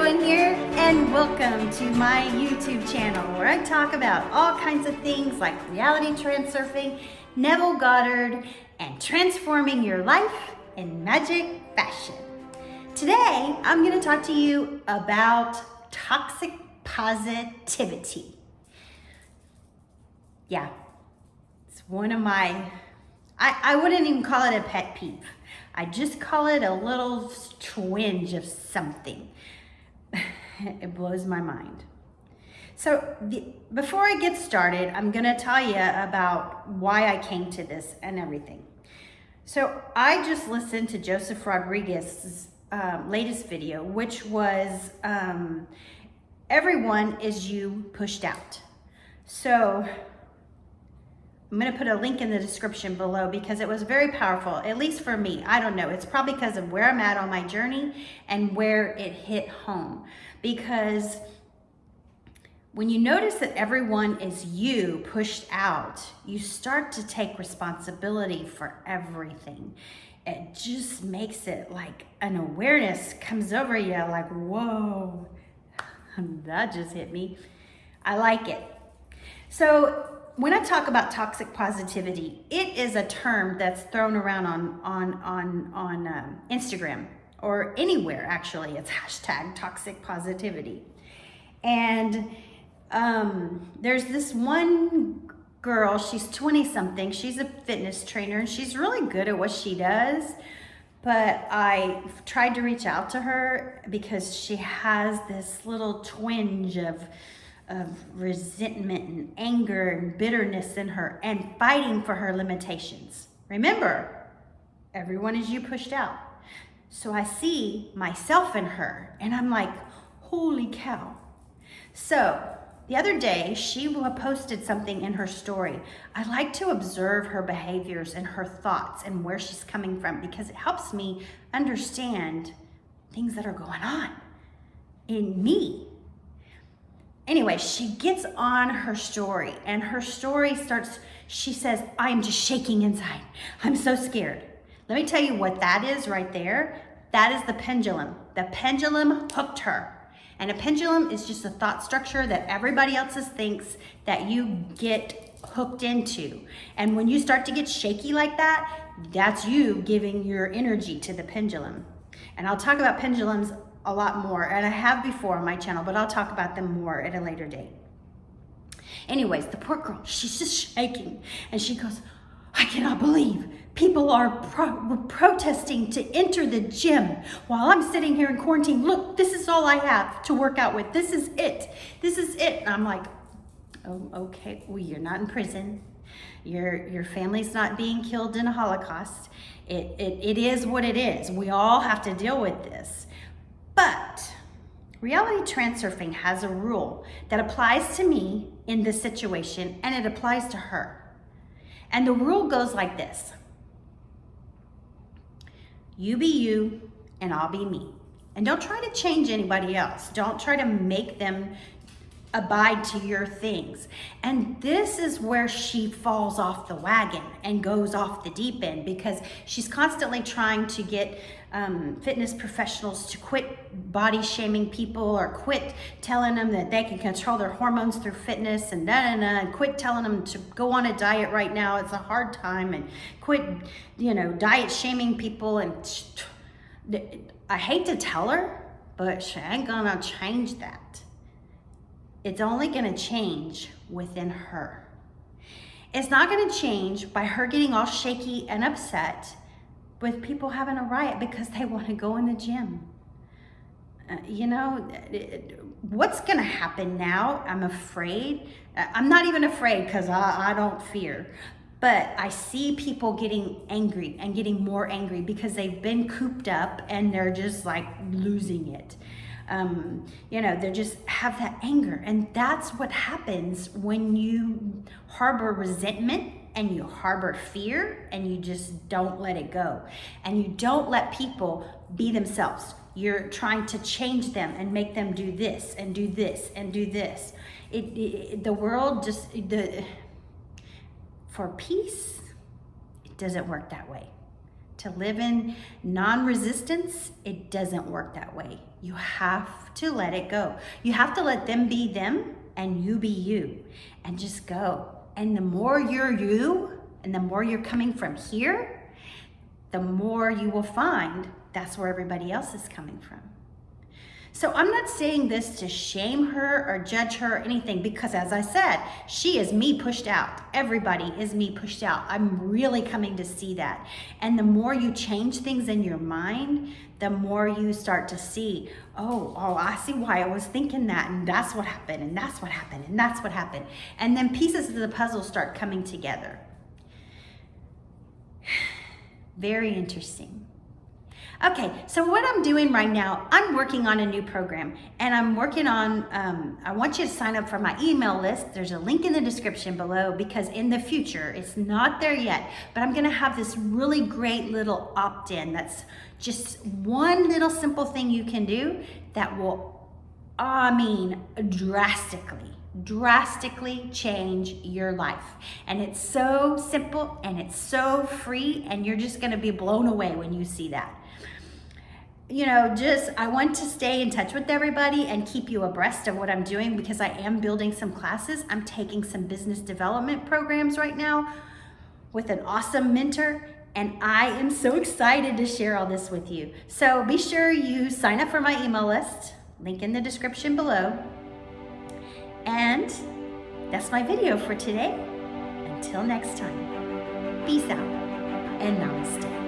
everyone here, and welcome to my YouTube channel where I talk about all kinds of things like reality transurfing, Neville Goddard, and transforming your life in magic fashion. Today, I'm going to talk to you about toxic positivity. Yeah, it's one of my, I wouldn't even call it a pet peeve. I just call it a little twinge of something. It blows my mind. So before I get started, I'm gonna tell you about why I came to this and everything. So I just listened to Joseph Rodriguez's latest video, which was everyone is you pushed out. So I'm gonna put a link in the description below because it was very powerful, at least for me. I don't know, it's probably because of where I'm at on my journey and where it hit home. Because when you notice that everyone is you pushed out, you start to take responsibility for everything. It just makes it like an awareness comes over you, like, whoa, that just hit me. I like it. So when I talk about toxic positivity, it is a term that's thrown around on Instagram or anywhere, actually. It's hashtag toxic positivity. And there's this one girl, she's 20 something, she's a fitness trainer and she's really good at what she does. But I tried to reach out to her because she has this little twinge of resentment and anger and bitterness in her and fighting for her limitations. Remember, everyone is you pushed out. So I see myself in her and I'm like, holy cow. So the other day she posted something in her story. I like to observe her behaviors and her thoughts and where she's coming from because it helps me understand things that are going on in me. Anyway, she gets on her story and her story starts, she says, I'm just shaking inside. I'm so scared. Let me tell you what that is right there. That is the pendulum. The pendulum hooked her. And a pendulum is just a thought structure that everybody else thinks that you get hooked into. And when you start to get shaky like that, that's you giving your energy to the pendulum. And I'll talk about pendulums a lot more, and I have before on my channel, but I'll talk about them more at a later date. Anyways, the poor girl, she's just shaking, and she goes, I cannot believe people are protesting to enter the gym while I'm sitting here in quarantine. Look, this is all I have to work out with. This is it. This is it. And I'm like, oh, okay, well, you're not in prison. Your family's not being killed in a Holocaust. It is what it is. We all have to deal with this. But reality transurfing has a rule that applies to me in this situation, and it applies to her. And the rule goes like this. You be you, and I'll be me. And don't try to change anybody else. Don't try to make them abide to your things. And this is where she falls off the wagon and goes off the deep end because she's constantly trying to get fitness professionals to quit body shaming people or quit telling them that they can control their hormones through fitness and and quit telling them to go on a diet right now. It's a hard time, and quit, diet shaming people. And I hate to tell her, but she ain't gonna change that. It's only gonna change within her. It's not gonna change by her getting all shaky and upset with people having a riot because they wanna go in the gym. What's gonna happen now? I'm afraid. I'm not even afraid because I don't fear. But I see people getting angry and getting more angry because they've been cooped up and they're just like losing it. They just have that anger. And that's what happens when you harbor resentment and you harbor fear and you just don't let it go. And you don't let people be themselves. You're trying to change them and make them do this and do this and do this. The world just, for peace, it doesn't work that way. to live in non-resistance, it doesn't work that way. You have to let it go. You have to let them be them and you be you, and just go. And the more you're you, and the more you're coming from here, the more you will find that's where everybody else is coming from. So I'm not saying this to shame her or judge her or anything, because as I said, she is me pushed out. Everybody is me pushed out. I'm really coming to see that. And the more you change things in your mind, the more you start to see, oh, I see why I was thinking that, and that's what happened, and that's what happened, and that's what happened. And then pieces of the puzzle start coming together. Very interesting. Okay, so what I'm doing right now, I'm working on a new program, and I'm working on, I want you to sign up for my email list. There's a link in the description below, because in the future, it's not there yet, but I'm gonna have this really great little opt-in that's just one little simple thing you can do that will, drastically change your life. And it's so simple and it's so free, and you're just gonna be blown away when you see that. You know, I want to stay in touch with everybody and keep you abreast of what I'm doing, because I am building some classes. I'm taking some business development programs right now with an awesome mentor, and I am so excited to share all this with you. So be sure you sign up for my email list, link in the description below. And that's my video for today. Until next time, peace out and namaste.